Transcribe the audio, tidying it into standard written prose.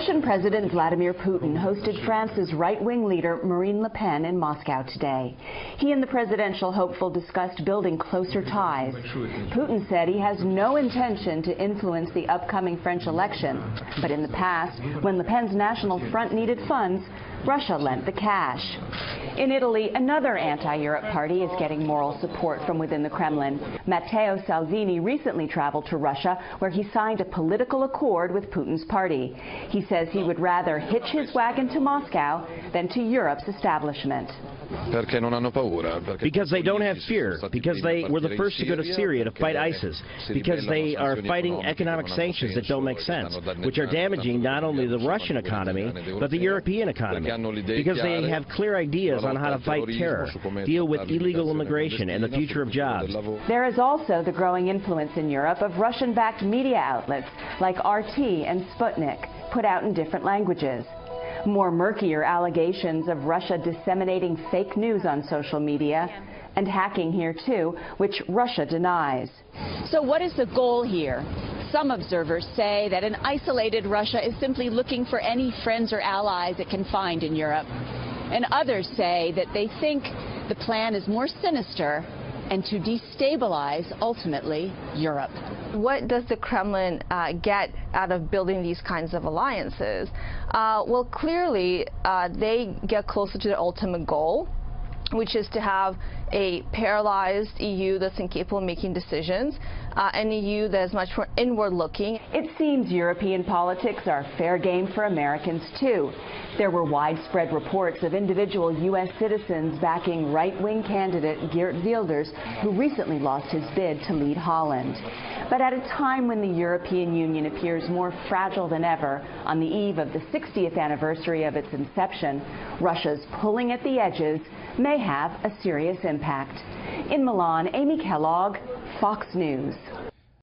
Russian President Vladimir Putin hosted France's right-wing leader Marine Le Pen in Moscow today. He and the presidential hopeful discussed building closer ties. Putin said he has no intention to influence the upcoming French election, but in the past, when Le Pen's National Front needed funds, Russia lent the cash. In Italy, another anti-Europe party is getting moral support from within the Kremlin. Matteo Salvini recently traveled to Russia, where he signed a political accord with Putin's party. He says he would rather hitch his wagon to Moscow than to Europe's establishment. Because they don't have fear, because they were the first to go to Syria to fight ISIS, because they are fighting economic sanctions that don't make sense, which are damaging not only the Russian economy, but the European economy, because they have clear ideas on how to fight terror, deal with illegal immigration and the future of jobs. There is also the growing influence in Europe of Russian-backed media outlets like RT and Sputnik, put out in different languages. More murkier allegations of Russia disseminating fake news on social media and hacking here too, which Russia denies. So what is the goal here? Some observers say that an isolated Russia is simply looking for any friends or allies it can find in Europe. And others say that they think the plan is more sinister and to destabilize, ultimately, Europe. What does the Kremlin get out of building these kinds of alliances? Well, clearly, they get closer to their ultimate goal, which is to have a paralyzed EU that's incapable of making decisions, an EU that is much more inward-looking. It seems European politics are fair game for Americans, too. There were widespread reports of individual U.S. citizens backing right-wing candidate Geert Wilders, who recently lost his bid to lead Holland. But at a time when the European Union appears more fragile than ever, on the eve of the 60th anniversary of its inception, Russia's pulling at the edges may have a serious impact. In Milan, Kellogg, Fox News.